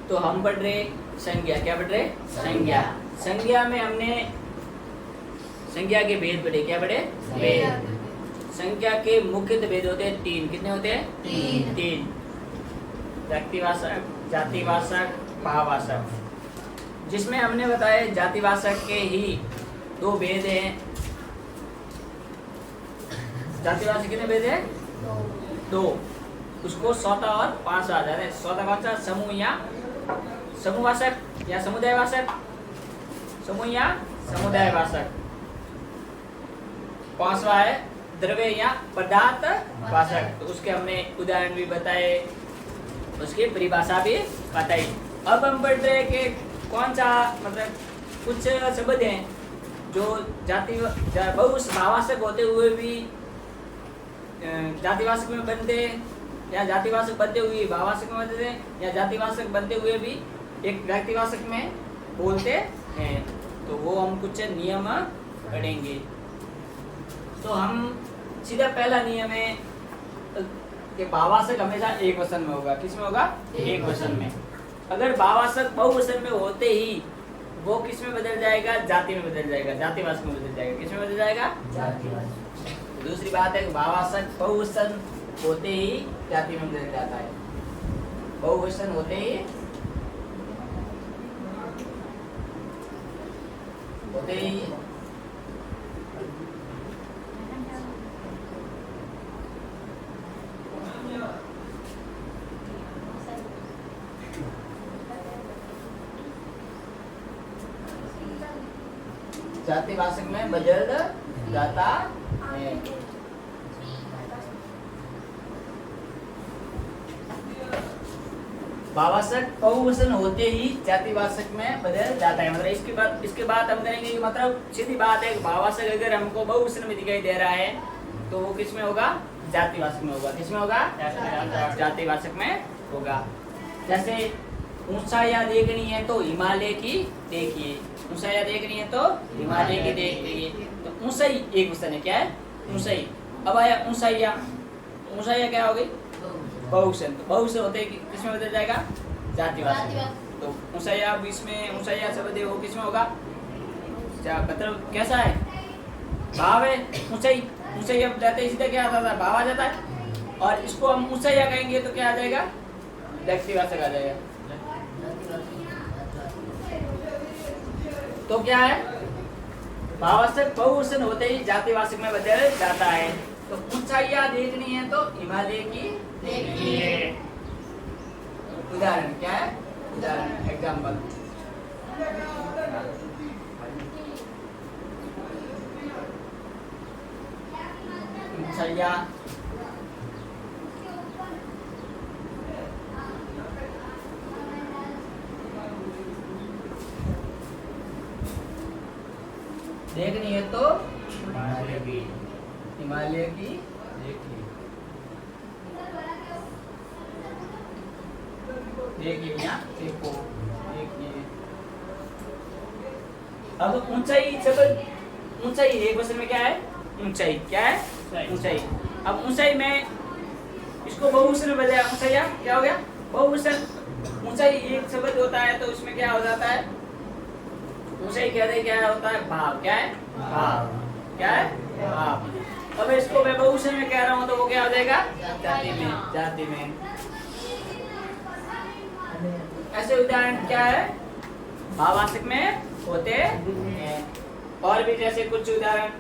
तो हम पढ़ रहे संज्ञा। क्या पढ़ रहे? संज्ञा। संज्ञा में हमने संज्ञा के भेद पढ़े। क्या पढ़े? भेद। संज्ञा के मुख्य भेद होते हैं 3। कितने होते हैं? 3। व्यक्तिवाचक, जातिवाचक, भाववाचक। जिसमें हमने बताया जातिवाचक के ही 2 भेद हैं। जातिवाचक कितने भेद हैं? 2। उसको सौता और पांचवा आ जाता है। सौता पांचवा समूह या समूहवाचक या समुदायवाचक, समूह या समुदायवाचक। पांचवा है द्रव्य या पदार्थ वाचक। तो उसके हमने उदाहरण भी बताए, उसकी परिभाषा भी बताई। अब हम पढ़ रहे कि कौन सा मतलब कुछ शब्द हैं जो जाति भाववाचक होते हुए भी जातिवाचक में बनते, या जातिवाचक बनते हुए भाववाचक में बनते, या जातिवाचक बनते हुए भी एक व्यक्तिवाचक में बोलते हैं। तो वो हम कुछ नियम पढ़ेंगे। तो हम सीधा पहला नियम है कि भाववाचक हमेशा एक वचन में होगा। किस में होगा? एक वचन में। अगर भाववाचक बहुवचन में होते ही वो किस में बदल जाएगा? जाति में बदल जाएगा, जातिवाचक में बदल जाएगा। किस में बदल जाएगा? जातिवाचक। दूसरी बात है कि भाववाचक बहुवचन होते ही जाति में बदल जाता है। बहुवचन होते ही जातिवाचक में बदल जाता है। भाववाचक बहुवचन होते ही जातिवाचक में बदल जाता है। मतलब इसके बाद हम करेंगे कि मतलब सीधी बात है, भाववाचक अगर हमको बहुवचन में दिखाई दे रहा है तो वो किस में होगा? जातिवाचक में होगा। किस में होगा? जातिवाचक में होगा। जैसे ऊंचाइयां देखनी है तो हिमालय की देखिए। ऊंचाइयां देखनी है तो हिमालय की देखिए। तो ऊंचाई एक वचन है। क्या है? ऊंचाई। अब आया ऊंचाइयां। ऊंचाइयां क्या हो गई? बहुवचन। तो बहुवचन होते ही किस में बदल जाएगा? जातिवाचक। तो ऊंचाइयां बीच में ऊंचाइयां शब्द है वो किस में होगा? मतलब कैसा है? भाव है। ऊंचाई ऊंचाई अब जाते ही सीधा क्या आता था? भाव आ जाता है। और इसको हम ऊंचाइयां कहेंगे तो क्या आ जाएगा? व्यक्तिवाचक आ जाएगा। तो क्या है? भाववाचक बहुवचन होते ही जातिवाचक में बदल जाता है। तो ऊंचाइयां देखनी है तो हिमालय की देखिए। उदाहरण क्या है? उदाहरण एग्जाम्पल। ऊंचाइयां देखनी है तो हिमालय की देखिए यहाँ देखो देखिए। अब ऊंचाई शब्द, ऊंचाई एक वचन में क्या है? ऊंचाई। क्या है? ऊंचाई। अब ऊंचाई में इसको बहुवचन में बदला। ऊंचाइयां क्या हो गया? बहुवचन। ऊंचाई एक शब्द होता है तो उसमें क्या हो जाता है? ऊंचाई कहते क्या होता है? भाव। क्या है? भाव। क्या है? भाव। अब इसको मैं बहुवचन में कह रहा हूँ तो वो क्या हो जाएगा? जाति में। जाति में। ऐसे उदाहरण क्या है? भाववाचक में होते हैं। और भी जैसे कुछ उदाहरण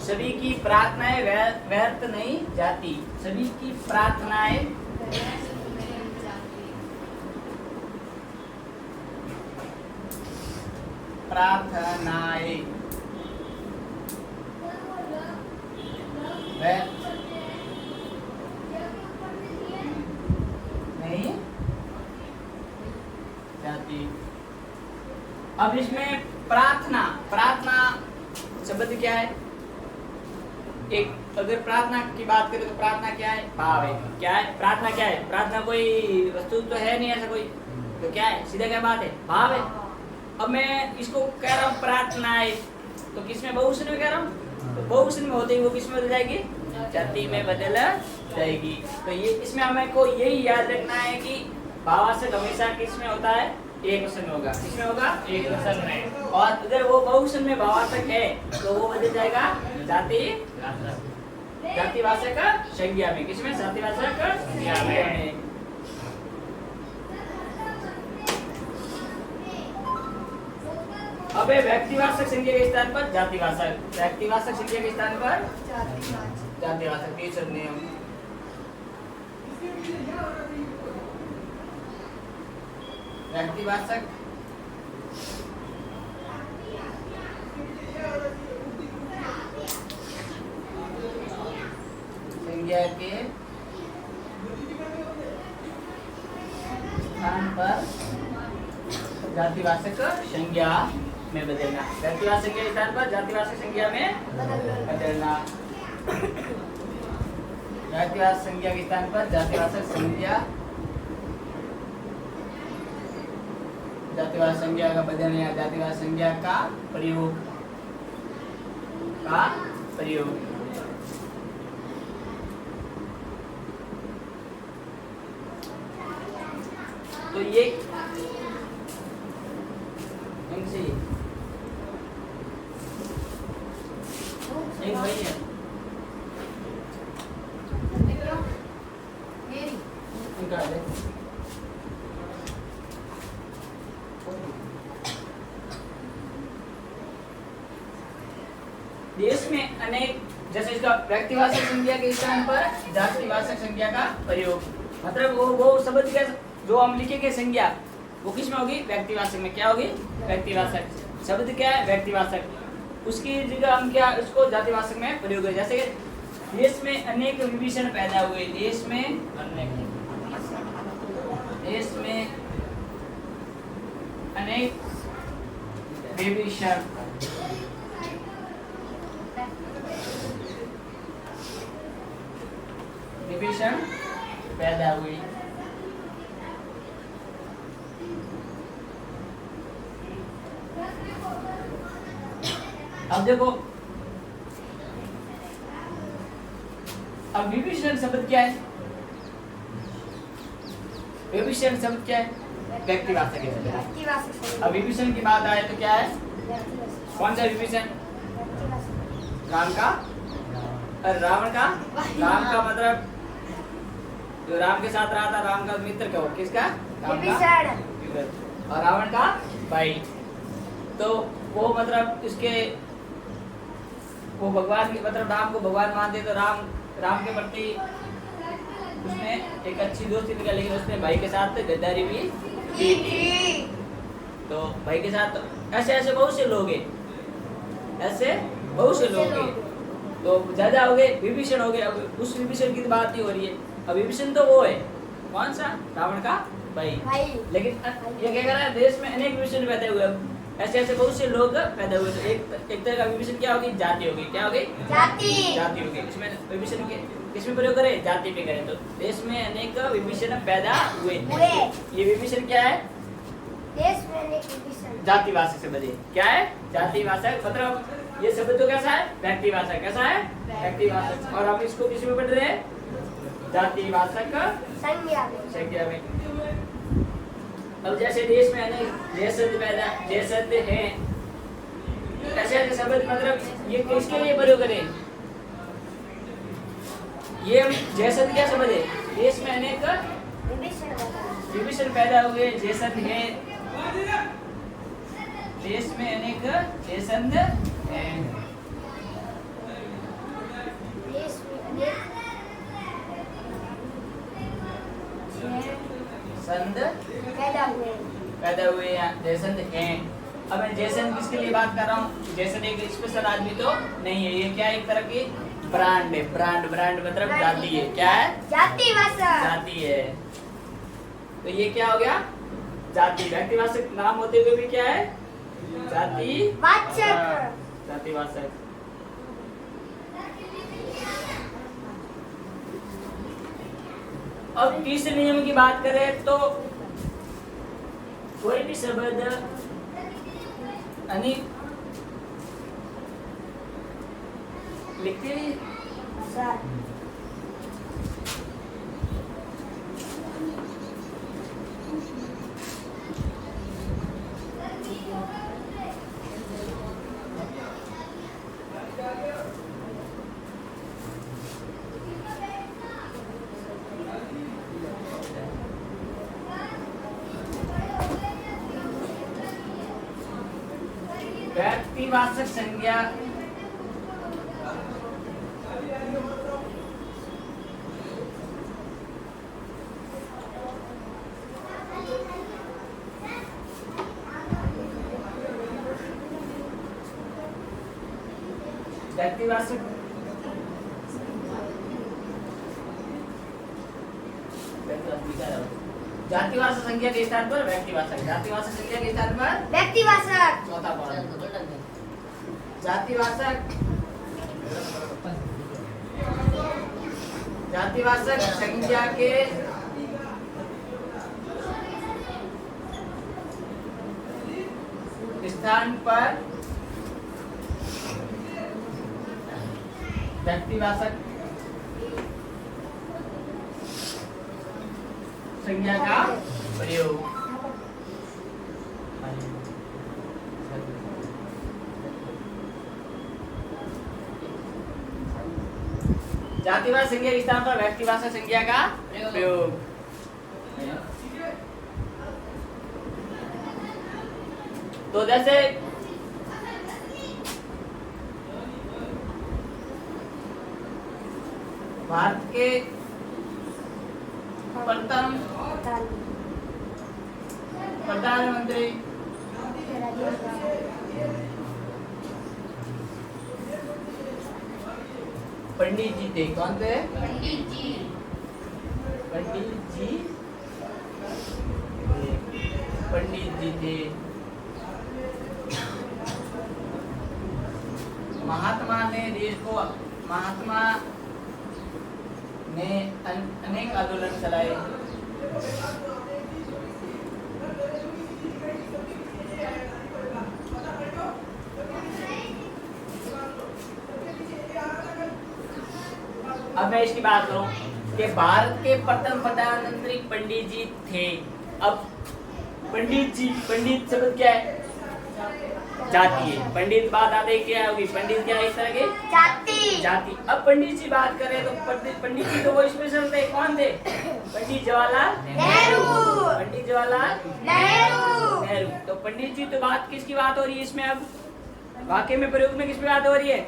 सभी की प्रार्थनाएं व्यर्थ नहीं जाती। सभी की प्रार्थनाएं व्यर्थ नहीं जाती। अब इसमें प्रार्थना, प्रार्थना शब्द क्या है? एक अगर प्रार्थना की बात करें तो प्रार्थना क्या है? भाव है। क्या है प्रार्थना? क्या है प्रार्थना? कोई वस्तु तो है नहीं ऐसा कोई, तो क्या है? सीधा क्या बात है? भाव है। अब मैं इसको कह रहा हूँ प्रार्थना है, तो किसमें? बहुवचन में कह रहा हूँ, तो बहुवचन में होते ही वो किसमें बदल जाएगी? जाति में बदल जाएगी। तो ये इसमें हमें को यही याद रखना है कि भावार्थक हमेशा किसमें होता है? एक वचन में होगा। किसमें होगा? एक वचन में। और अगर वो बहुवचन में भावार्थक है तो वो बदल जाएगा जातिवाचक संज्ञा में। किसमें? जातिवाचक संज्ञा में। अबे व्यक्तिवाचक संज्ञा के स्थान पर जातिवाचक, व्यक्तिवाचक संज्ञा के स्थान पर जातिवाचक। तीसरा नियम। व्यक्तिवाचक संज्ञा के स्थान पर जातिवाचक संज्ञा में बदलना। व्यक्तिवाचक के स्थान पर जातिवाचक संज्ञा में बदलना। व्यक्तिवाचक संज्ञा के स्थान पर जातिवाचक संज्ञा, जातिवाचक संज्ञा का बदलना या जातिवाचक संज्ञा का प्रयोग तो ये वही है। देश में अनेक, जैसे इसका व्यक्तिवाचक संज्ञा के स्थान पर जातिवाचक संज्ञा का प्रयोग, मतलब वो शब्द का जो हम लिखेंगे संज्ञा वो किस में होगी? व्यक्तिवाचक में। क्या होगी? व्यक्तिवाचक। शब्द क्या है? व्यक्तिवाचक। उसकी जगह हम क्या इसको जातिवाचक में प्रयोग करें। जैसे देश में अनेक विभीषण पैदा हुए। देश में अनेक विभीषण पैदा हुए। अब देखो, अब विभीषण शब्द क्या है? विभीषण शब्द क्या है? व्यक्तिवाचक है। अब विभीषण की बात आए तो क्या है? कौन सा विभीषण? राम का और रावण का। राम का मतलब जो राम के साथ रहा था, राम का मित्र का, किसका? राम का। और रावण का भाई। तो वो मतलब इसके वो भगवान की, मतलब राम को भगवान मानते, तो राम के प्रति उसने एक अच्छी दोस्ती निकाली, लेकिन उसने भाई के साथ गद्दारी भी की थी। तो भाई के साथ ऐसे बहुत से लोग हैं, तो ज्यादा हो गए, विभीषण हो गए। अब उस विभीषण की बात नहीं हो रही है। अब विभीषण तो वो है, कौन सा? रावण का भाई। लेकिन ये क्या कर रहा है? देश में अनेक विभीषण पैदा हुए। अब ऐसे बहुत से लोग पैदा हुए, तो एक तरह का विभीषण क्या होगी? जाति होगी। क्या होगी? जाति होगी। इसमें विभीषण के किसमें प्रयोग करें? जाति पे करें। तो देश में अनेक विभीषण पैदा हुए। ये विभीषण क्या है? देश में अनेक विभीषण। जातिवाचक शब्द है। क्या है? जातिवाचक। मतलब ये शब्द तो कैसा है? व्यक्तिवाचक। कैसा है? व्यक्तिवाचक। और हम इसको किस में पढ़ रहे हैं? जातिवाचक संज्ञा में। अब जैसे देश में अनेक जैसद हैं, ऐसे शब्द, मतलब ये किसके लिए प्रयोग करें? ये जैसद क्या शब्द है? देश में अनेक विभीषण पैदा हुए, जैसद है। देश में अनेक जैसद हैं। पैदा हुए जैसन हैं। अब मैं जैसन किसके लिए बात कर रहा हूँ? जैसन एक स्पेशल आदमी तो नहीं है, ये क्या है? एक तरह की ब्रांड है। ब्रांड मतलब जाति है। क्या है? जाति है। तो ये क्या हो गया? जाति। व्यक्तिवाचक नाम होते हुए भी क्या है? जातिवाचक। अब तीसरे नियम की बात करें तो कोई भी शब्द यानी लिखते हैं सर व्यक्तिवाचक संज्ञा व्यक्तिवाचक जातिवाचक संज्ञा के स्थान पर व्यक्तिवाचक, जातिवाचक संज्ञा के स्थान पर व्यक्तिवाचक चौथा पॉइंट जातिवाचक जातिवाचक संज्ञा के स्थान पर व्यक्तिवाचक संज्ञा का प्रयोग। जातिवाचक संज्ञा के स्थान पर व्यक्तिवाचक संज्ञा का प्रयोग। तो जैसे भारत के प्रथम प्रधानमंत्री पंडित जी थे। कौन थे? पंडित जी थे। महात्मा ने अनेक आंदोलन चलाए। अब मैं इसकी बात करूं कि भारत के प्रथम प्रधानमंत्री पंडित जी थे। अब पंडित जी, पंडित शब्द क्या है? जाति है। पंडित बात आते क्या होगी? पंडित क्या है? इस तरह के जाति। अब पंडित जी बात करें तो पंडित जी तो वो स्पेशल थे। कौन थे? पंडित जवाहरलाल नेहरू। पंडित जवाहरलाल नेहरू। तो पंडित जी तो बात किसकी बात हो रही है इसमें? अब वाक्य में प्रयोग में किसकी बात हो रही है?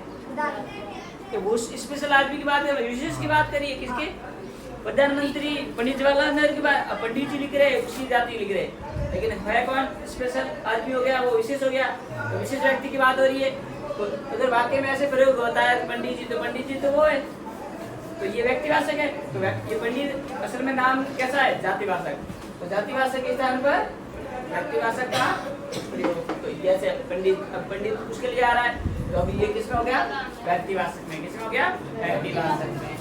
कि वो स्पेशल आदमी की बात है, विशेष की बात करिए। किसके? प्रधानमंत्री पंडित जवाहरलाल नेहरू की बात। अब पंडित जी लिख रहे हैं, उसकी जाति लिख रहे हैं, लेकिन है कौन? स्पेशल आदमी हो गया, वो विशेष हो गया, तो विशेष व्यक्ति की बात हो रही है। तो अगर वाक्य में ऐसे प्रयोग होता है पंडित जी, तो पंडित जी तो वो है, तो ये व्यक्तिवाचक है। तो ये पंडित असल में नाम कैसा है? जातिवाचक। तो जातिवाचक के स्थान पर व्यक्तिवाचक का प्रयोग। तो जैसे पंडित, अब पंडित उसके लिए आ रहा है, तो अभी ये किसमें हो गया? व्यक्तिवाचक में। किसमें हो गया? व्यक्तिवाचक में।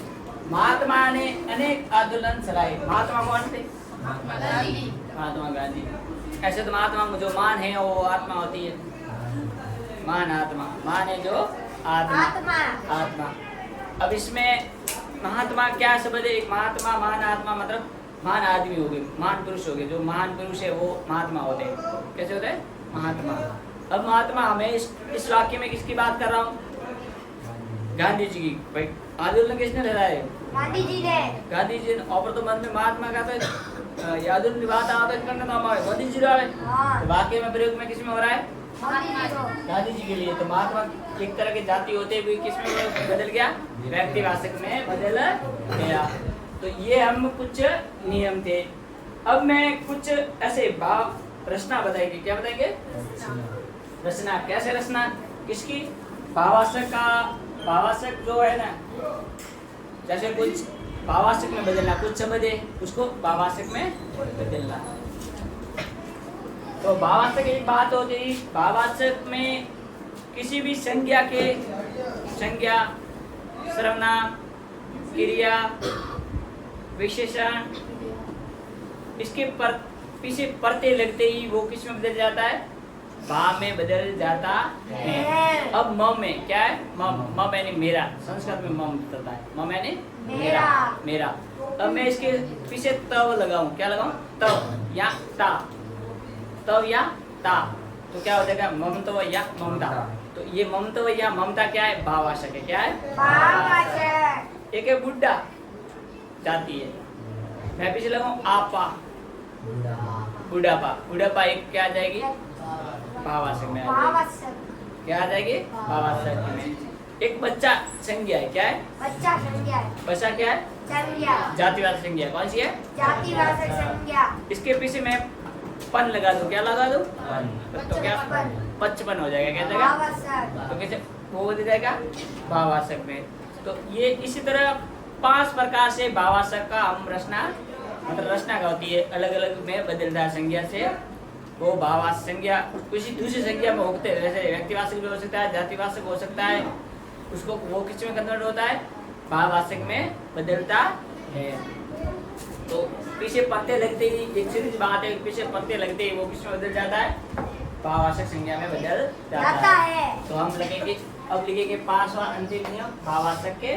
महात्मा ने अनेक आंदोलन चलाए। महात्मा कौन थे? महात्मा गांधी। ऐसे तो महात्मा जो मान है वो आत्मा होती है। मान आत्मा, मान है जो आत्मा। अब इसमें महात्मा क्या शब्द है? एक महात्मा, मान आत्मा, मतलब महान आदमी हो गए, महान पुरुष हो गए। जो महान पुरुष है वो महात्मा होते हैं। कैसे होते हैं? महात्मा। अब महात्मा, हमें इस वाक्य में किसकी बात कर रहा हूँ? गांधी जी की। भाई आंदोलन किसने लड़ा है? गांधी जी ने। और तो मन में महात्मा का तो यादव की बात आता है, गांधी जी रहा है। वाक्य में प्रयोग में किसमें हो रहा है? गांधी जी के लिए। तो महात्मा एक तरह के जाति होते हुए किसमें बदल गया? व्यक्तिवाचक में बदल गया। तो ये हम कुछ नियम थे। अब मैं कुछ ऐसे भाव रचना बताएंगे। क्या बताएंगे? रचना। कैसे रचना? किसकी? भावाचक का। भावाचक जो है ना, जैसे कुछ भावाचक में बदलना, कुछ शब्द है उसको भावाचक में बदलना। तो भावाचक एक बात होती है, भावाचक में किसी भी संज्ञा के, संज्ञा, सर्वनाम, क्रिया, विशेषण इसके पीछे परते लगते ही वो किस में बदल जाता है? भा में बदल जाता है। अब म में क्या है? म यानी मेरा, संस्कृत में मम होता है। म यानी मेरा। अब मैं इसके पीछे तव लगाऊं, क्या लगाऊं? तव या ता, तव या ता, तो क्या हो जाएगा? ममता या ममता। तो ये ममता या ममता क्या है? भाववाचक है। क्या है? भाववाचक। एक है बुड्ढा, जाती है। मैं पीछे लगाऊं आपा, बुढ़ापा। बुढ़ापा एक क्या आ जाएगी? भाववाचक में। भाववाचक। क्या आ जाएगी? भाववाचक में। एक बच्चा संज्ञा है। क्या है? बच्चा संज्ञा है। बच्चा क्या है? संज्ञा। जातिवाचक संज्ञा। कौन सी है? जातिवाचक संज्ञा। इसके पीछे मैं पन लगा दूं, क्या लगा दूं? तो क्या? पचपन हो जाएगा। क्या जाएगा? भाववाचक। तो कैसे वो हो जाएगा? भाववाचक में। तो ये इसी तरह 5 प्रकार से भाववाचक का हम रचना, मतलब रचना का होती है, अलग अलग में बदलता है संज्ञा से। वो भाववाचक संज्ञा किसी दूसरी संज्ञा में होते हैं, जैसे व्यक्तिवाचक भी हो सकता है, जातिवाचक हो सकता है, उसको वो किस में कन्वर्ट होता है? भाववाचक में बदलता है। तो पीछे पत्ते लगते ही, एक सीधी बात है, पीछे पत्ते लगते ही वो किस में बदल जाता है? भाववाचक संज्ञा में बदल जाता है। तो हम लगेंगे, अब लिखेंगे 5वां अंतिम नियम भाववाचक के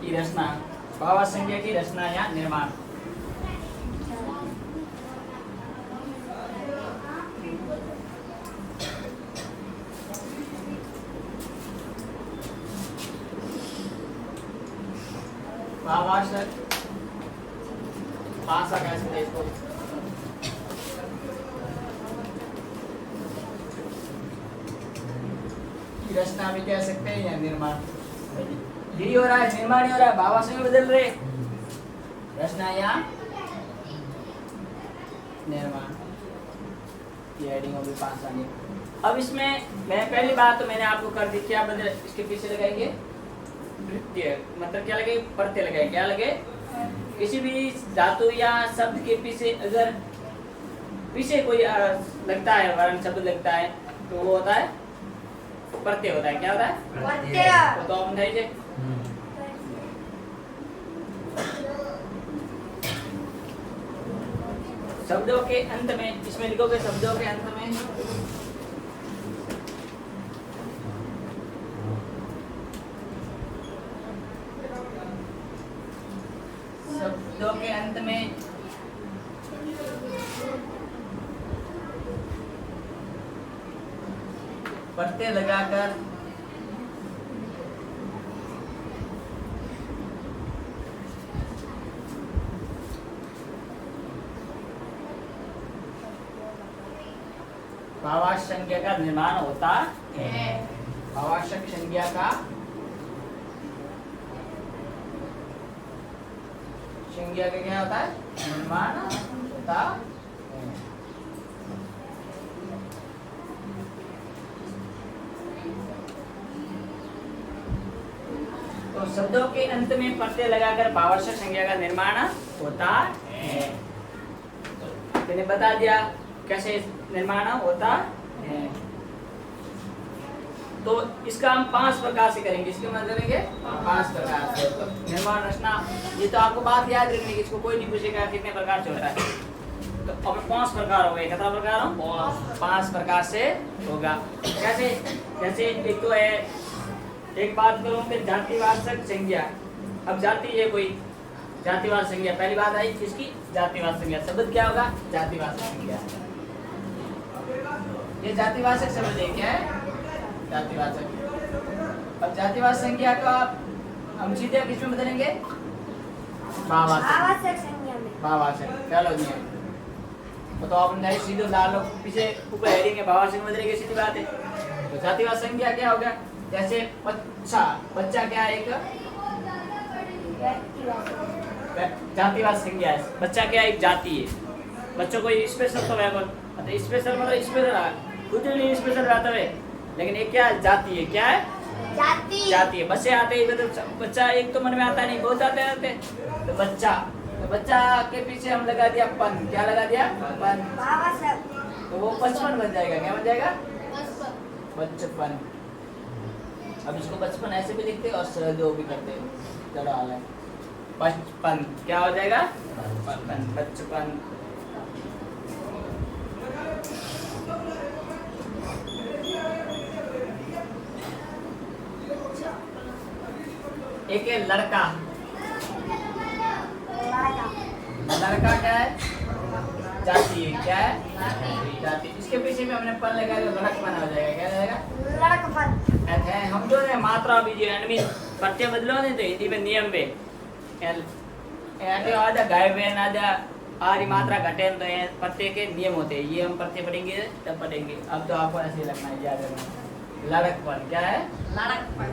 की रचना, भाववाचक संज्ञा की रचना या निर्माण। भाववाचक भाषा कैसे थे इसको? रचना भी कह सकते हैं या निर्माण। यही हो रहा है, निर्माण ही हो रहा है, भाववाचक में बदल रहे, रचना या निर्माण। ये हेडिंग होगी 5 आगे। अब इसमें मैं पहली बात तो मैंने आपको कर दी, क्या बदल इसके पीछे लगाएंगे? वृत्तीय, मतलब क्या लगे? प्रत्यय लगे। क्या लगे? किसी भी धातु या शब्द के पीछे अगर पीछे कोई लगता है, वर्ण शब्द लगता है, तो वो होता है प्रत्यय होता है। क्या होता है? प्रत्यय। तो आप बताइए। शब्दों के अंत में, इसमें लिखोगे शब्दों के अंत में शब्दों के अंत में प्रत्यय लगाकर भाववाचक संज्ञा का निर्माण होता है। भाववाचक संज्ञा का संज्ञा का क्या होता है? निर्माण होता है। तो शब्दों के अंत में प्रत्यय लगाकर भाववाचक संज्ञा का निर्माण होता है। मैंने बता दिया कैसे निर्माण होता है। तो इसका हम 5 प्रकार से करेंगे। इसके मतलब करेंगे 5 प्रकार से। तो निर्माण रचना, ये तो आपको बात याद रखनी है, इसको कोई नहीं पूछेगा कितने प्रकार से होता है। तो अब 5 प्रकार हो गए। कितना प्रकार हो? 5 प्रकार से होगा। कैसे? जैसे एक तो है, एक बात करूं फिर जातिवाचक संज्ञा। अब जाति है कोई, जातिवाचक संज्ञा पहली बात आई किसकी? जातिवाचक संज्ञा। शब्द क्या होगा? जातिवाचक संज्ञा। ये जातिवाचक शब्द है। क्या है? जातिवाचक। अब जातिवाचक संज्ञा का हम सीधे किस में बदलेंगे? भाववाचक संज्ञा में। भाववाचक। क्या लो दिया तो आप नहीं सीधे डालो, पीछे ऊपर हेडिंग है, भाववाचक में बदलेंगे, सीधी बात है। तो जातिवाचक संज्ञा क्या हो गया? जैसे बच्चा, बच्चा क्या है? एक जातिवाचक संज्ञा है। बच्चा क्या? एक जाति है। बच्चों को स्पेशल तो है, मतलब स्पेशल मतलब स्पेशल कुछ नहीं स्पेशल रहता है, लेकिन एक क्या? जाति है। क्या है? जाति। जाति है। बच्चे आते हैं तो बच्चा एक तो मन में आता नहीं, बहुत आते रहते। तो बच्चा, तो बच्चा के पीछे हम लगा दिया पन। क्या लगा दिया? पन। तो वो 55 बन जाएगा। क्या बन जाएगा? 55। अब इसको 55 ऐसे भी लिखते हैं और सरल भी करते हैं, जड़ा वाला है। 55 क्या हो जाएगा 55 एक है लड़का लड़का क्या है जाति है क्या है जाति इसके पीछे में हमने पन लगाया तो लड़क बना हो जाएगा क्या जाएगा लड़कपन ऐसे हम जो है मात्रा बीजी एनमी पट्टे बदलो नहीं तो हिंदी में नियम पे ऐसे आधा गायब है आधा आरी मात्रा घटे तो ये पत्ते के नियम होते हैं ये हम पत्ते पढ़ेंगे तब पढ़ेंगे अब तो आपको ऐसे लगना है याद रखना लड़कपन क्या है लड़कपन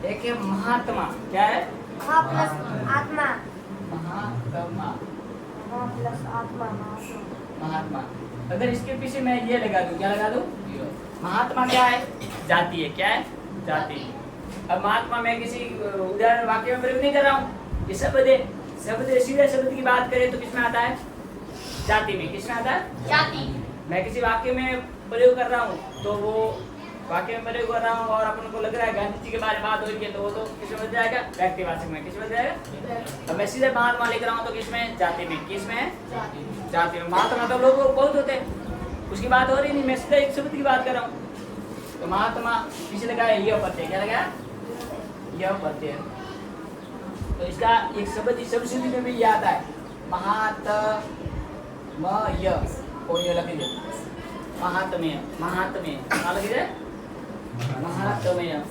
एक है महात्मा क्या है महा प्लस आत्मा महात्मा महा प्लस आत्मा महात्मा अगर इसके पीछे मैं ये लगा दूं क्या लगा दूं महात्मा क्या है जाति है क्या है जाति अब महात्मा मैं किसी उदाहरण वाक्य में प्रयोग नहीं कर रहा हूँ ये शब्द सीधे शब्द की बात करें तो किसमें आता है जाति में किसमें आता है जाति मैं किसी वाक्य में प्रयोग कर रहा हूँ तो वो वाक्य में प्रयोग कर रहा हूँ और अपन को लग रहा है गांधी जी के बारे में बात हो रही है तो वो तो किसमें बदल जाएगा व्यक्तिवाचक में किसमें बदल जाएगा अब मैं सीधे महात्मा लिख रहा हूँ तो किसमें जाति में किसमें जाति में महात्मा तो लोग बहुत होते हैं उसकी बात हो रही नहीं मैं सीधे एक शब्द की बात कर रहा हूँ तो महात्मा पीछे लगा है यह प्रत्यय क्या लगा यह प्रत्यय तो इसका एक शब्द इस शब्द में भी याद है महात्मय को ये लगे महात्म्य महात्म्य क्या लगे महात्म्य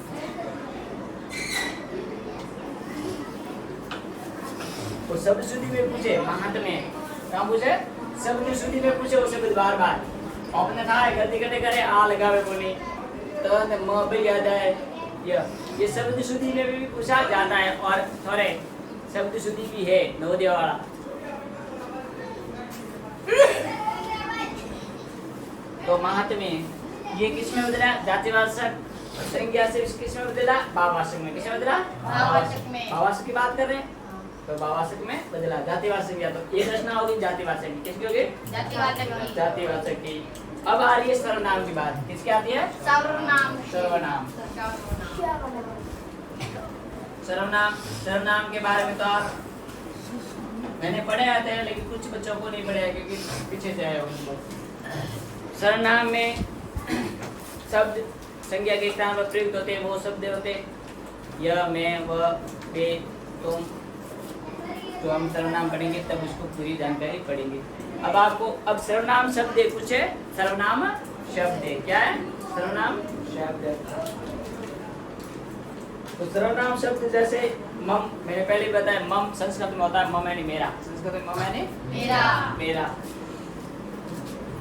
तो शब्द शुद्धि में पूछे महात्म्य क्या पूछे शब्द शुद्धि में पूछे वो शब्द बार बार अपने था गलती करते करे आ लगावे बोली तो म भी याद है ये शब्द शुद्धि में भी पूछा जाता है और थोड़े शब्द शुद्धि भी है नवोदय वाला तो महात्म्य ये किसमें बदला जातिवाचक संज्ञा से किसमें बदला भाववाचक में किसमें बदला भाववाचक में भाववाचक की बात कर रहे हैं तो भाववाचक में बदला जातिवाचक या तो एक रचना होगी जातिवाचक की किसकी होगी जातिवाचक की अब आ रही है सर्वनाम की बात किसकी आती है सर्वनाम सर्वनाम के बारे में तो आप मैंने पढ़े आते हैं लेकिन कुछ बच्चों को नहीं पढ़े क्योंकि पीछे से आए उनको सर्वनाम में शब्द संज्ञा के स्थान पर प्रयुक्त होते हैं वो शब्द होते यह मैं वह वे तुम तो हम सर्वनाम पढ़ेंगे तब उसको पूरी जानकारी पढ़ेंगे अब आपको अब सर्वनाम शब्द कुछ है सर्वनाम शब्द क्या है सर्वनाम शब्द तो सर्वनाम शब्द जैसे मम मैंने पहले ही बताया मम संस्कृत में होता है मम यानी मेरा संस्कृत में मम यानी मेरा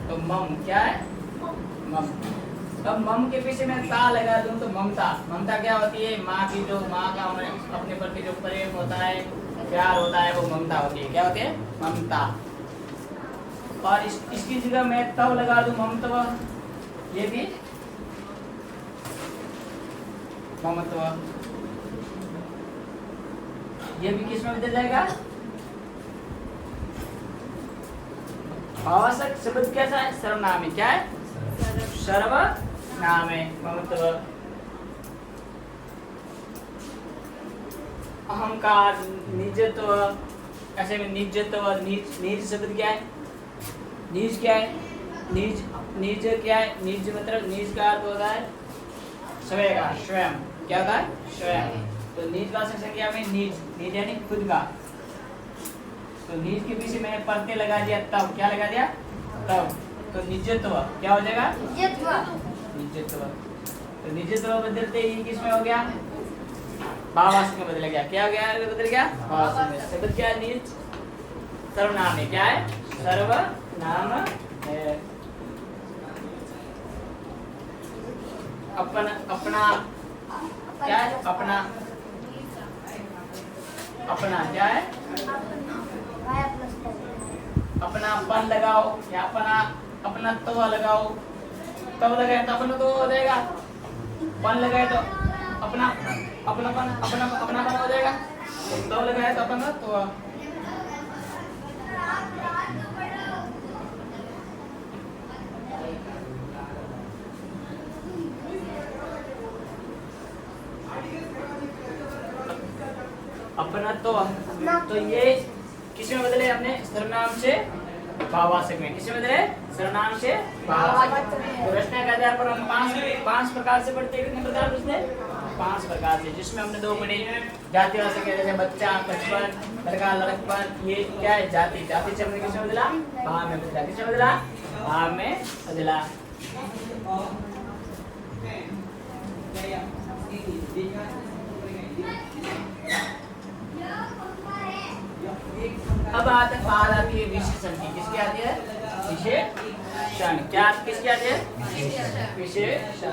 तो मम क्या है मम अब मम के पीछे मैं ता लगा दूं तो ममता क्या होती है माँ की जो माँ का अपने प्रति जो प्रेम होता है प्यार होता है वो ममता होती है क्या होती है ममता और इसकी जगह मैं तव लगा दूं ममत्व ये भी ममत्व ये भी किस में बदल जाएगा भाववाचक शब्द कैसा है सर्वनाम है क्या है सर्वनाम है ममत्व अहंकार निजत्व ऐसे में निजत्व निज शब्द क्या है निज क्या है निज क्या है निज मतलब निज का अर्थ होता है स्वयं क्या होता है स्वयं तो निज वाचक संज्ञा में निज यानी खुद का तो निज के पीछे मैंने प्रत्यय लगा दिया तब क्या लगा दिया तब तो निजत्व क्या हो जाएगा निजत्व तो निजत्व बदलते ही किसमें हो गया भाववाचक में बदल गया क्या हो गया बदल गया भाववाचक में शब्द क्या है निज सर्वनाम है क्या है सर्वनाम है अपना क्या है अपना क्या है अपना पन लगाओ या अपना तवा लगाओ तब लगाए तो अपना तो हो जाएगा पन लगाए तो अपना पन हो जाएगा तब लगाए तो अपना तो अपनत्व। तो ये किसमें बदले हमने? सर्वनाम से भाववाचक में। किसमें बदले? सर्वनाम से भाववाचक। तो रचना के आधार पर हम पांच प्रकार से पढ़ते हैं। कितने प्रकार उसने? 5 प्रकार से, जिसमें हमने 2 पढ़े। जातिवाचक है, जैसे बच्चा, बचपन, लड़का, लड़कपन। ये क्या है? जाति। जाति से हमने किसमें बदला? भाव में बदला। किसमें बदला? भाव में बदला। अब बात आती है विशेषण की। किसकी आती है? विशेषण। क्या किसकी आती है? विशेषण।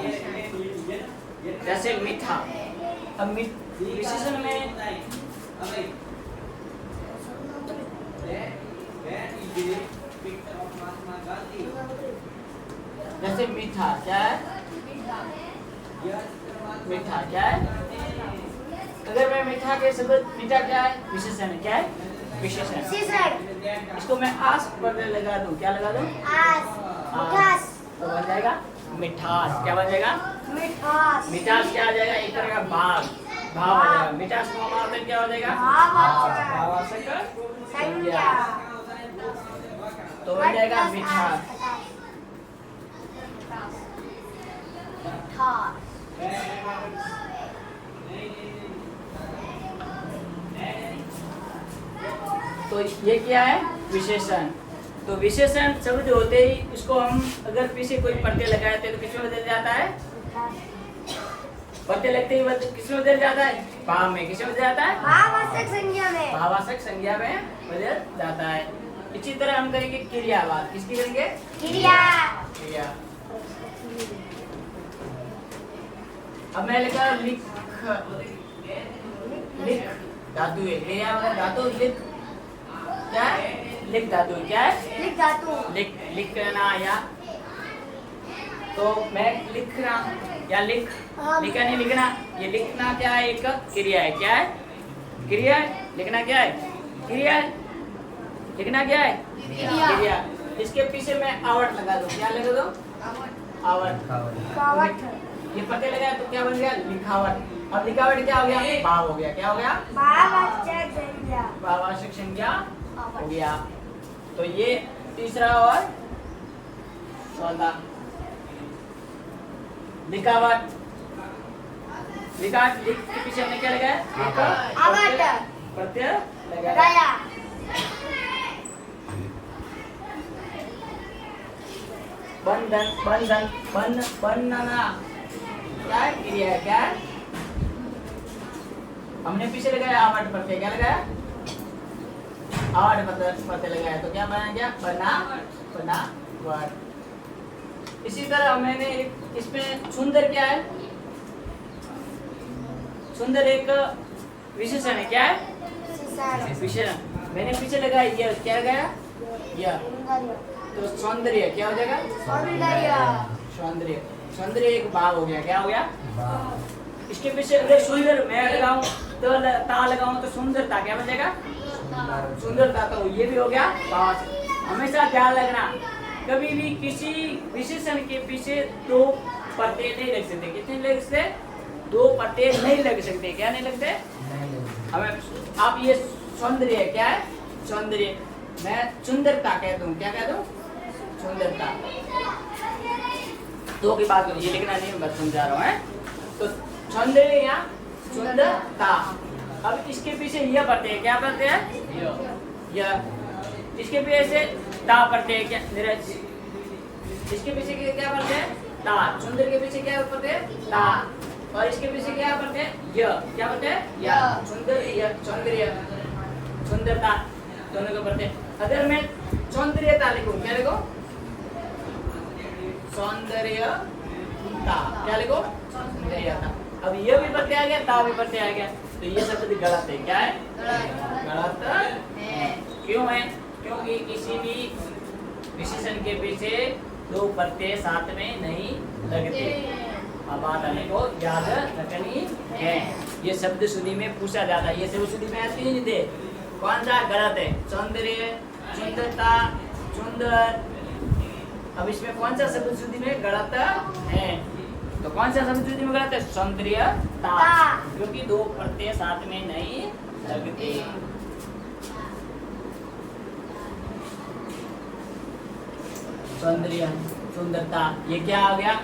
जैसे मीठा। अब विशेषण में जैसे मीठा क्या है? मीठा क्या है? अगर मैं मीठा के शब्द, मीठा क्या है? विशेषण है। क्या है? विशेषण। इसको मैं आस पर लगा दूं, क्या लगा दूं? आस। तो बन जाएगा मिठास। क्या बन जाएगा? मिठास। मिठास क्या आ जाएगा? एक तरह का भाव आ जाएगा। मिठास को हमारा क्या हो जाएगा? भाववाचक संज्ञा। तो बन जाएगा मिठास। तो ये क्या है? विशेषण। तो विशेषण शब्द होते ही इसको हम अगर पीछे कोई प्रत्यय लगाते तो किसमें बदल जाता है? प्रत्यय लगते ही किसमें बदल जाता है? भाव में। किसमें बदल जाता है? भाववाचक संज्ञा में। भाववाचक संज्ञा में बदल जाता है। इसी तरह हम करेंगे क्रियावाद। किसकी करेंगे? क्रिया। अब मैं लिखा लिख धातु है। क्रिया धातु लिख क्या है? लिख धातु। क्या है? लिख धातु। लिखना या तो मैं लिख रहा या लिखा नहीं लिखना। ये लिखना क्या है? एक क्रिया है। क्या है? क्रिया है। लिखना क्या है? क्रिया है। लिखना क्या है? क्रिया। इसके पीछे मैं आवट लगा दूं। क्या लगा दूं? आवट। ये प्रत्यय लगाया तो क्या बन गया? लिखावट। अब लिखावट क्या हो गया? भाव हो गया। क्या हो गया? भाववाचक संज्ञा। भाववाचक संज्ञा हो गया। तो ये तीसरा और चौथा लिखावट। लिख के पीछे हमने क्या लगाया? प्रत्यय लगाया। बनना क्या है? क्रिया है। क्या है? हमने पीछे लगाया आवट प्रत्यय। क्या लगाया? आवट प्रत्यय लगाया तो क्या बना गया? बनावट। इसी तरह मैंने इसमें सुंदर क्या है? सुंदर एक विशेषण है। क्या है? विशेषण। मैंने पीछे लगाया ये। क्या लगाया? यह। तो सौंदर्य क्या हो जाएगा? सौंदर्य। सौंदर्य एक भाव हो गया। क्या हो गया? इसके पीछे अगर सुंदर मैं लगाऊं तो ता लगाऊं तो सुंदरता क्या बन जाएगा? सुंदरता। तो ये भी हो गया भाव। हमेशा ध्यान रखना, कभी भी किसी विशेषण के पीछे 2 प्रत्यय नहीं लग सकते। कितने लग सकते? 2 प्रत्यय नहीं लग सकते। क्या नहीं लगते? हमें आप ये सौंदर्य क्या है? सौंदर्य। मैं सुंदरता कह दूं। क्या कह दूं? सुंदरता। 2 की बात करो। ये लिखना नहीं, मैं समझा रहा हूँ है? तो सौंदर्य या सुंदरता। अब इसके पीछे यह प्रत्यय। क्या प्रत्यय है? यह। इसके पीछे से ता प्रत्यय। क्या? नीरज। इसके पीछे क्या प्रत्यय? ता। सुंदर के पीछे क्या प्रत्यय? ता। और इसके पीछे क्या प्रत्यय? यह। क्या प्रत्यय? यह। सौंदर्य। सौंदर्य। सुंदरता दोनों का प्रत्यय। अगर मैं सौंदर्यता लिखूं, क्या लिखूं? सौंदर्यता। क्या लिखो? सौंदर्यता। अब ये भी प्रत्यय आ गया, ता भी प्रत्यय आ गया, तो ये शब्द गलत है। क्या है? गलत है। क्यों है? क्योंकि किसी भी विशेषण के पीछे 2 प्रत्यय साथ में नहीं लगते। अब बात हमें को याद रखनी है। ये शब्द शुद्धि में पूछा जाता है। ये शब्द शुद्धि में आती नहीं थे। कौन सा गलत है? सौंदर्य, सुंदरता, सुंदर। अब इसमें कौन सा शब्द शुद्धि में गलत है? तो कौन सा शब्द में गलत है? सौंदर्यता, ता। क्योंकि दो प्रत्यय साथ में नहीं लगते। सौंदर्य, सुंदरता, ये क्या हो गया?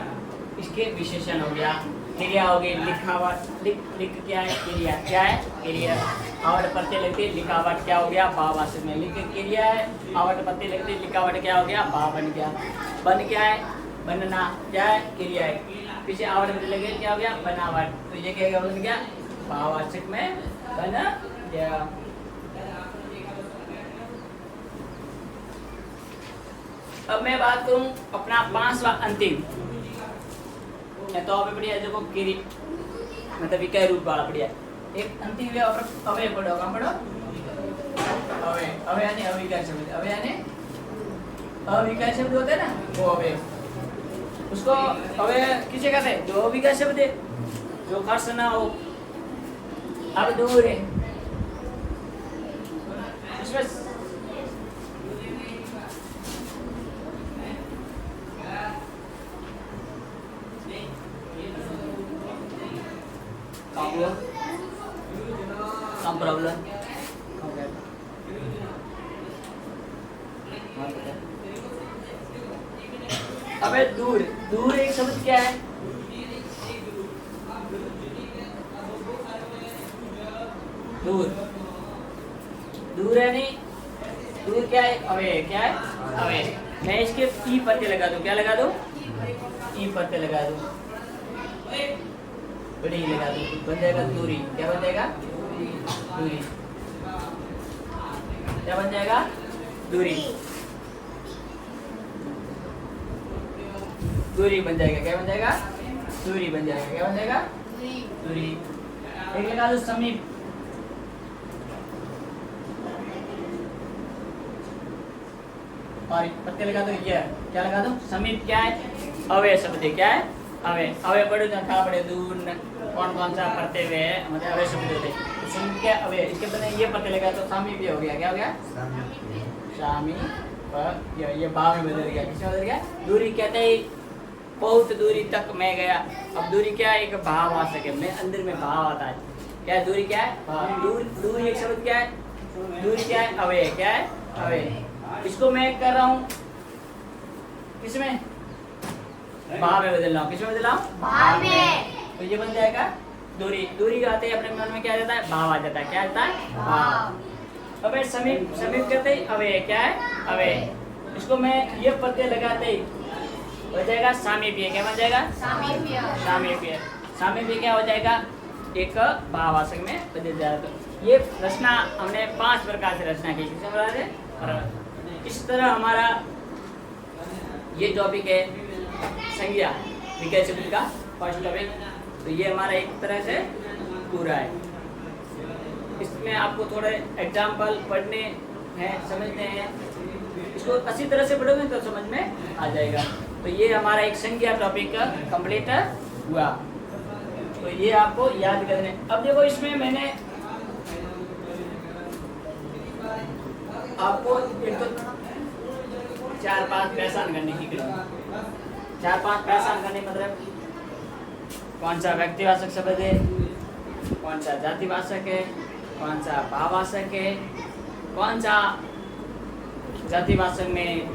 इसके विशेषण हो गया। क्रिया हो गई लिखावट, लिख क्या है? क्रिया, क्या है? क्रिया। आवट प्रत्यय लगती है, लिखावट क्या हो गया? भाववाचक में। लिख क्रिया है, आवट प्रत्यय लगती है, लिखावट क्या हो गया? भाव बन गया। बन क्या है? बनना, क्या है? क्रिया है। पीछे आवट में लगे क्या हो गया? बनावट। तो ये क्या बन गया? भाववाचक में बन गया। अब मैं बात करूं अपना पांचवा अंतिम, तो अभी बढ़िया देखो क्रिया मतलब विकार रूप वाला बढ़िया एक अंतिम वे और अवय पढ़ो, कहां पढ़ो? अवय, अवय यानी अविकार शब्द, अवय यानी अविकार शब्द होते हैं ना, वो अवय। उसको अवय किसे कहते हैं? जो अविकार शब्द है, जो खर्च ना हो, अब दूर है उसमें some problem. अबे दूर, दूर एक शब्द क्या है? दूर, दूर है नहीं, दूर क्या है? अवे, क्या है? अवे। मैं इसके ई पत्ते लगा दूं, क्या लगा दूं? ई पत्ते लगा दूं, बड़ी लगा दूं, बन जाएगा दूरी। क्या बन जाएगा? दूरी। क्या बन जाएगा? दूरी। दूरी बन जाएगा। क्या बन जाएगा? दूरी बन जाएगा। क्या बन जाएगा? दूरी। एक लगा दो समीप, और पत्ते लगा दो ये, क्या लगा दो? समीप। क्या है? अवय शब्द है, क्या है? अवय। अवय पढ़ो ना, था पढ़े दूर, कौन कौन सा पढ़ते हुए मतलब अवय शब्द होते हैं। समीप क्या? अवय। इसके बने ये पत्ते लगा तो सामीप हो गया। क्या हो गया? सामीप। ये भाव में बदल गया। किसमें बदल गया? दूरी कहते हैं बहुत दूरी तक मैं गया। अब दूरी क्या है? एक भाव आ सके, मैं अंदर में भाव आता है। क्या है? दूरी क्या है? भाव। दूर, दूरी एक शब्द क्या है? दूरी क्या है? अवय। क्या है? अवय। इसको मैं कर रहा हूँ किसमें? भाव में बदल रहा हूँ। किसमें बदल रहा हूँ? भाव में। तो ये बन जाएगा दूरी। दूरी आते ही अपने मन में क्या आ जाता है? भाव आ जाता है। क्या आता है? भाव। अब समीप, समीप कहते ही अवय। क्या है? अवय। इसको मैं ये पत्ते लगाते ही हो जाएगा सामीप्य। क्या बन जाएगा? सामीप्य। सामीप्य। सामीप्य क्या हो जाएगा? एक भाववाचक में बदल जाएगा। ये रचना हमने 5 प्रकार से रचना की। किससे बता दें? इस तरह हमारा ये टॉपिक है संज्ञा विकार शब्द का फर्स्ट टॉपिक। तो ये हमारा एक तरह से पूरा है। इसमें आपको थोड़े एग्जाम्पल पढ़ने हैं, समझने हैं। इसको अच्छी तरह से पढ़ोगे तो समझ में आ जाएगा। तो ये हमारा एक संज्ञा टॉपिक कंप्लीट हुआ। तो ये आपको याद करने। अब देखो इसमें मैंने आपको एक तो 4-5 पहचान करने की करूँगा। 4-5 पहचान करने मतलब कौन सा व्यक्तिवाचक शब्द है, कौन सा जातिवाचक है, कौन सा भाववाचक है, कौन सा जातिवाचक में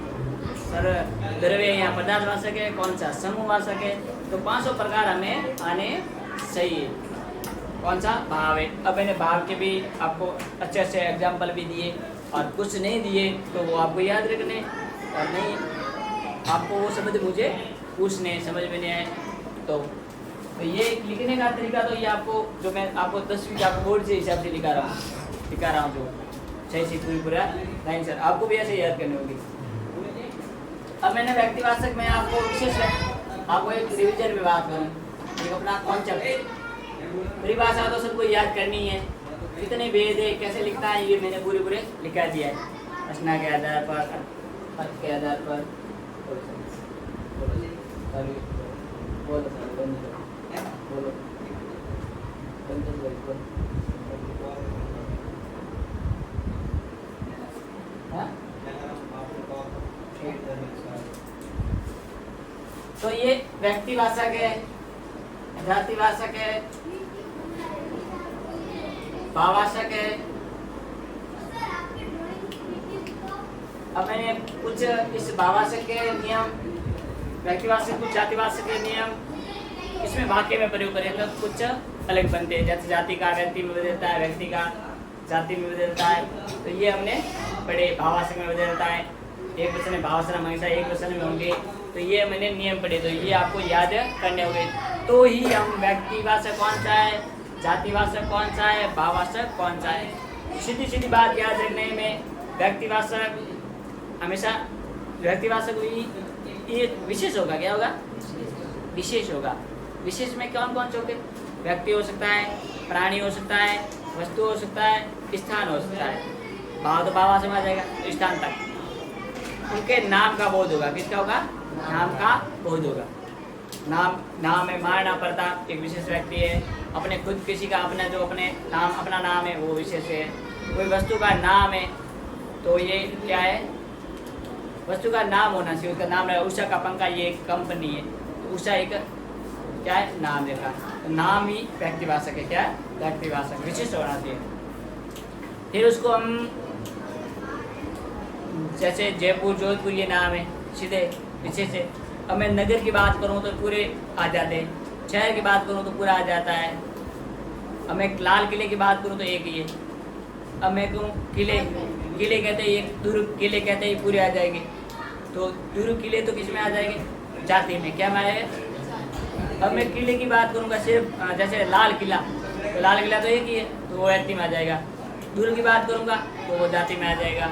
द्रव्य या पदार्थवाचक है, कौन सा समूहवाचक है। तो 500 प्रकार हमें आने चाहिए। कौन सा भाव है। अब मैंने भाव के भी आपको अच्छे अच्छे एग्जाम्पल भी दिए और कुछ नहीं दिए तो वो आपको याद रखने, और नहीं आपको वो शब्द मुझे पूछने समझ में नहीं आए तो ये लिखने का तरीका तो ये आपको जो मैं आपको 10वीं का बोर्ड से हिसाब से लिखा रहा हूँ जो सही से पूरा लाइन सर आपको भी ऐसे याद करनी होगी। अब मैंने व्यक्तिवाचक में आपको विशेष आपको एक रिविजन में बात करूँ, एक अपना कॉन्सेप्ट परिभाषा तो सबको याद करनी है। कितने भेद है, कैसे लिखता है, ये मैंने पूरे लिखा दिया है रचना के आधार पर, अर्थ के आधार पर। तो ये व्यक्तिवाचक है, जातिवाचक है, भाववाचक है। अब मैंने कुछ इस भाववाचक के नियम, व्यक्तिवाचक, कुछ जातिवाचक के नियम इसमें वाक्य में प्रयोग करें तो कुछ अलग बनते हैं। जैसे जाति का व्यक्ति में बदलता है, व्यक्ति का जाति में बदलता है, तो ये हमने पढ़े। भाववाचक में बदलता है, एक वचन में भाववाचक हमेशा एक वचन में होंगे, तो ये मैंने नियम पढ़े, तो ये आपको याद करने होंगे। तो ही हम व्यक्तिवाचक कौन सा है, जातिवाचक कौन सा है, भाववाचक कौन सा है। सीधी सीधी बात याद रखने में, व्यक्तिवाचक हमेशा, व्यक्तिवाचक ये विशेष होगा, क्या होगा, विशेष होगा। विशेष में कौन कौन से होंगे, व्यक्ति हो सकता है, प्राणी हो सकता है, वस्तु हो सकता है, स्थान हो सकता है। भाव तो भाववाचक में आ जाएगा, स्थान तक उनके नाम का बोध होगा। किसका होगा, नाम का बोध होगा। नाम है महाराणा प्रताप, एक विशेष व्यक्ति है। अपने खुद किसी का अपना जो अपना नाम है वो विशेष है। कोई वस्तु का नाम है तो ये क्या है, वस्तु का नाम होना चाहिए, उसका नाम है। उषा का पंखा, ये एक कंपनी है, तो उषा एक क्या है, नाम देखा, तो नाम ही व्यक्तिवाचक है। क्या है, व्यक्तिवाचक, विशिष्ट होना चाहिए। फिर उसको हम जैसे जयपुर, जोधपुर, ये नाम है, सीधे विशेष है। अब मैं नगर की बात करूँ तो पूरे आ जाते हैं, शहर की बात करूँ तो पूरा आ जाता है। अब मैं लाल किले की बात करूँ तो एक ही है। अब मैं कहूँ किले कहते हैं, एक दुर्ग किले कहते हैं, पूरे आ जाएंगे। तो दुर्ग किले तो किस में आ जाएंगे, जाति में, क्या में आएगा। अब मैं किले की बात करूँगा सिर्फ, जैसे लाल किला, तो लाल किला तो एक ही है, तो वो व्यक्ति में आ जाएगा। दुर्ग की बात करूँगा तो वो जाति में आ जाएगा।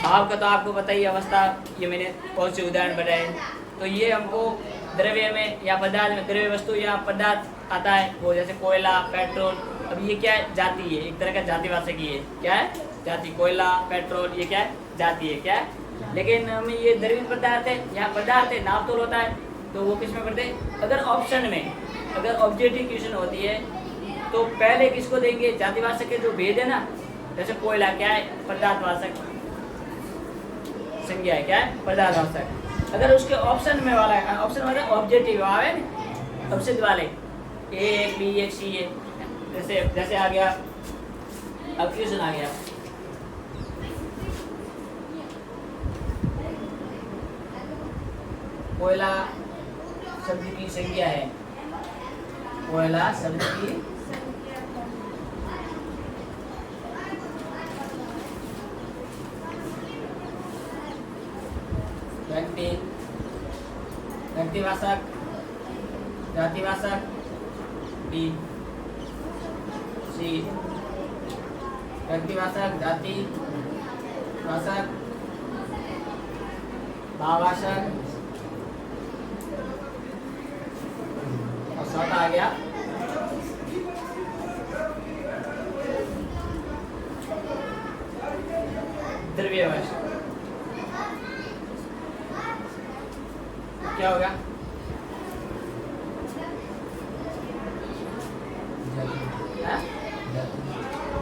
भाव का तो आपको पता ही, अवस्था, ये मैंने बहुत से उदाहरण बताए। तो ये हमको द्रव्य में या पदार्थ में, द्रव्य वस्तु या पदार्थ आता है, वो जैसे कोयला, पेट्रोल। अब ये क्या है, जाति है, एक तरह का जातिवाचक ही है। क्या है, जाति। कोयला, पेट्रोल, ये क्या है, जाति है। क्या है, लेकिन हमें ये द्रव्य पदार्थ है, यहाँ पदार्थ है, नाप तोल होता है, तो वो किस में पढ़ते हैं। अगर ऑप्शन में, अगर ऑब्जेक्टिव क्वेश्चन होती है तो पहले किसको देंगे, जातिवाचक के जो भेद है ना, जैसे कोयला क्या है, पदार्थवाचक संज्ञा है। क्या है, पदार्थवाचक। अगर उसके ऑप्शन में वाला है, ऑप्शन वाला ऑब्जेक्टिव आवे, ऑप्शन वाले ए, बी, ए, सी है, जैसे आ गया, अब क्वेश्चन आ गया, कोयला शब्द की संज्ञा है, कोयला शब्द की व्यक्तिवाचक, जातिवाचक, बी, सी, व्यक्तिवाचक, जाति वाचक, भाववाचक, और चौथा आ गया द्रव्यवाचक। क्या होगा,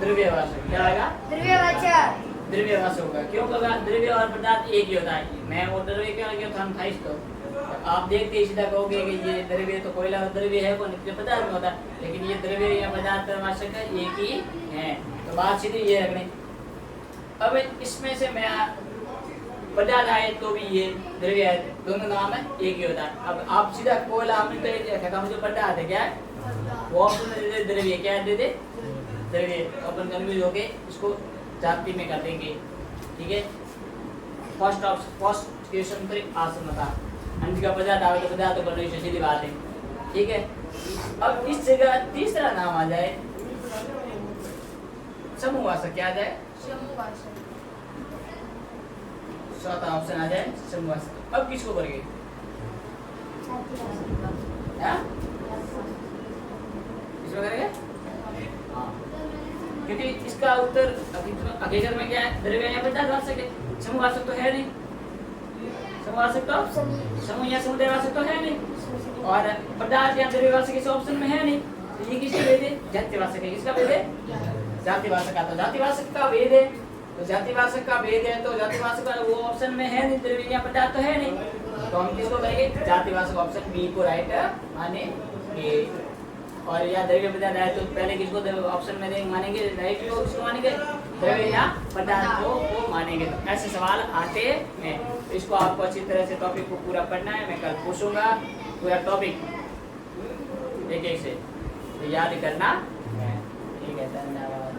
द्रव्यवाचक। क्या होगा, द्रव्यवाचक। द्रव्यवाचक होगा। क्यों होगा, द्रव्य और पदार्थ एक ही होता है। मैं वो द्रव्य क्या लगे तो हम था इसको, आप देखते ही सीधा कहोगे कि ये द्रव्य, तो कोयला द्रव्य है, वो नित्य पदार्थ में होता है, लेकिन ये द्रव्य या पदार्थवाचक है, एक ही है। तो बात सीधी ये रखनी। अब इसमें से मैं पदार्थ आए तो भी ये द्रव्य है, दोनों नाम है एक ही होता है। अब आप सीधा कोयला आपने कह मुझे पदार्थ है, क्या है, वो ऑप्शन दे दे द्रव्य, क्या दे दे, द्रव्य। अपन कन्फ्यूज होके इसको जाति में कर देंगे। ठीक है, फर्स्ट क्वेश्चन पर आसमता अंश का पदार्थ आवे तो पदार्थ बनो, ये सीधी बात है। ठीक है, अब इस जगह तीसरा नाम आ जाए समूहवाचक। क्या आ जाए, समूहवाचक। चौथा ऑप्शन आ जाए समूहवाचक। अब किसको करेंगे, इसमें करेंगे, हाँ, क्योंकि इसका उत्तर हकीकत में क्या है, द्रव्य या पदार्थवाचक है। समूहवाचक तो है नहीं, समूहवाचक तो समूह या समुदायवाचक तो है नहीं, और पदार्थ या द्रव्यवाचक इस ऑप्शन में है नहीं। तो ये किसका भेद है, जातिवाचक है। किसका भेद है, जातिवाचक का। तो जातिवाचक का भेद है, तो जातिवाचक का भेद है, तो जातिवाचक का वो ऑप्शन में है नहीं, द्रव्य या पदार्थ तो है नहीं, तो हम किसको करेंगे? जातिवाचक ऑप्शन बी को राइट मानेंगे। और या द्रव्य पदार्थ है तो पहले किसको ऑप्शन में देंगे मानेंगे? राइट को किसको मानेंगे? द्रव्य या पदार्थ को मानेंगे। तो ऐसे सवाल आते हैं। तो इसको आपको अच्छी तरह से टॉपिक को पूरा पढ़ना है। मैं कल पूछूंगा पूरा टॉपिक एक एक से, तो याद करना है। ठीक है, धन्यवाद।